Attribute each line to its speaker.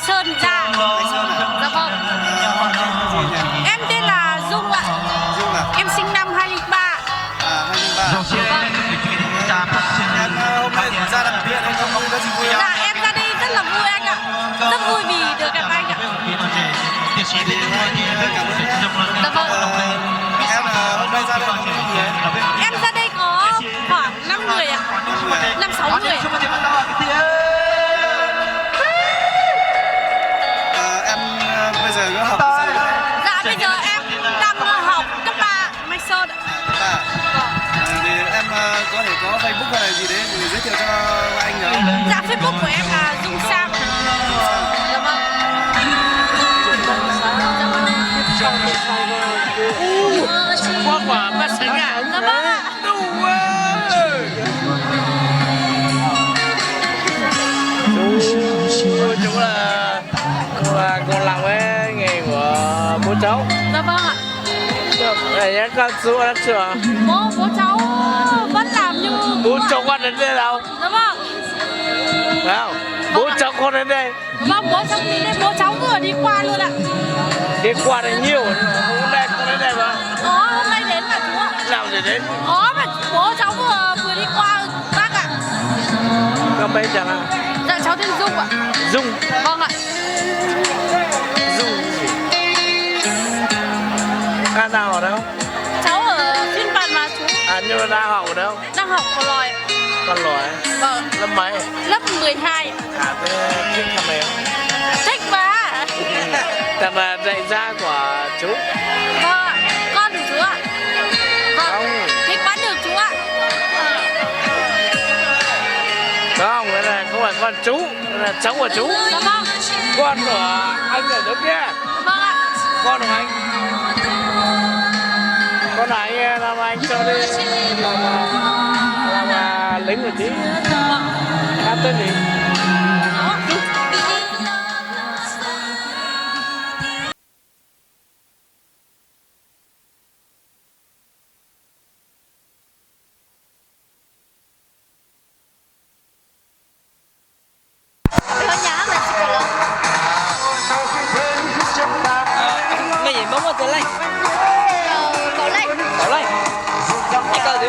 Speaker 1: Sơn dạ. Dạ vâng. Em tên là Dung ạ.
Speaker 2: Dung à?
Speaker 1: Em sinh năm 2003.
Speaker 2: 2003. Em hôm nay ra làm việc anh không có gì vui không?
Speaker 1: Dạ em ra đây rất là vui anh ạ. Rất vui vì được gặp anh ạ. Dạ vâng.
Speaker 2: Em là hôm nay ra đây có bao nhiêu người?
Speaker 1: Em ra đây có khoảng 5 người ạ. 5-6 người.
Speaker 2: Em bây giờ có học cái gì?
Speaker 1: Dạ bây giờ em đang học cấp 3 Mai Sơn ạ.
Speaker 2: Thì em có thể có Facebook hay là gì đấy thì giới thiệu cho anh được.
Speaker 1: Dạ Facebook của em là Dung Sam. Dạ vâng.
Speaker 3: Hoa quả bát sánh à?
Speaker 1: Dạ vâng ạ.
Speaker 3: Chú là con làm cái nghề của bố cháu.
Speaker 1: Dạ vâng ạ.
Speaker 3: Để nhá, con chú ăn chưa?
Speaker 1: Bố cháu vẫn làm như
Speaker 3: Bố cháu con đến đây đâu?
Speaker 1: dạ vâng.
Speaker 3: Phải không? Bố cháu con đến đây.
Speaker 1: Vâng, bố cháu đi đây, bố cháu vừa đi qua luôn ạ.
Speaker 3: Đi qua đây nhiều, hôm nay con đến đây mà.
Speaker 1: Hôm nay đến mà chú ạ.
Speaker 3: Làm gì đến?
Speaker 1: Mà bố cháu vừa đi qua bác ạ.
Speaker 3: Con bé chẳng à?
Speaker 1: Dạ cháu tên Dung ạ.
Speaker 3: Dung.
Speaker 1: Vâng ạ.
Speaker 3: Dung gì? Đang ở đâu?
Speaker 1: Cháu ở phiên bản mà chú.
Speaker 3: Nhưng mà đang học ở đâu?
Speaker 1: Đang học ở lòi.
Speaker 3: Con lòi.
Speaker 1: Vâng.
Speaker 3: Lớp mấy?
Speaker 1: Lớp 12.
Speaker 3: Thế thích thằng này không?
Speaker 1: Thích mà.
Speaker 3: Thằng là dạy gia của chú.
Speaker 1: Vâng ạ. Con của chú ạ. Vâng.
Speaker 3: Không.
Speaker 1: Thích bán được chú ạ.
Speaker 3: Không, cái này không phải con chú, cái là cháu của chú.
Speaker 1: Dạ vâng.
Speaker 3: Con của anh ở đó kia.
Speaker 1: Vâng ạ.
Speaker 3: Con của anh. Con của anh làm anh cho đi làm lính một tí. Em tên gì? Cái gì bóng ở từ lạnh?
Speaker 1: Cậu lạnh.
Speaker 3: Cậu lạnh. Anh cậu thì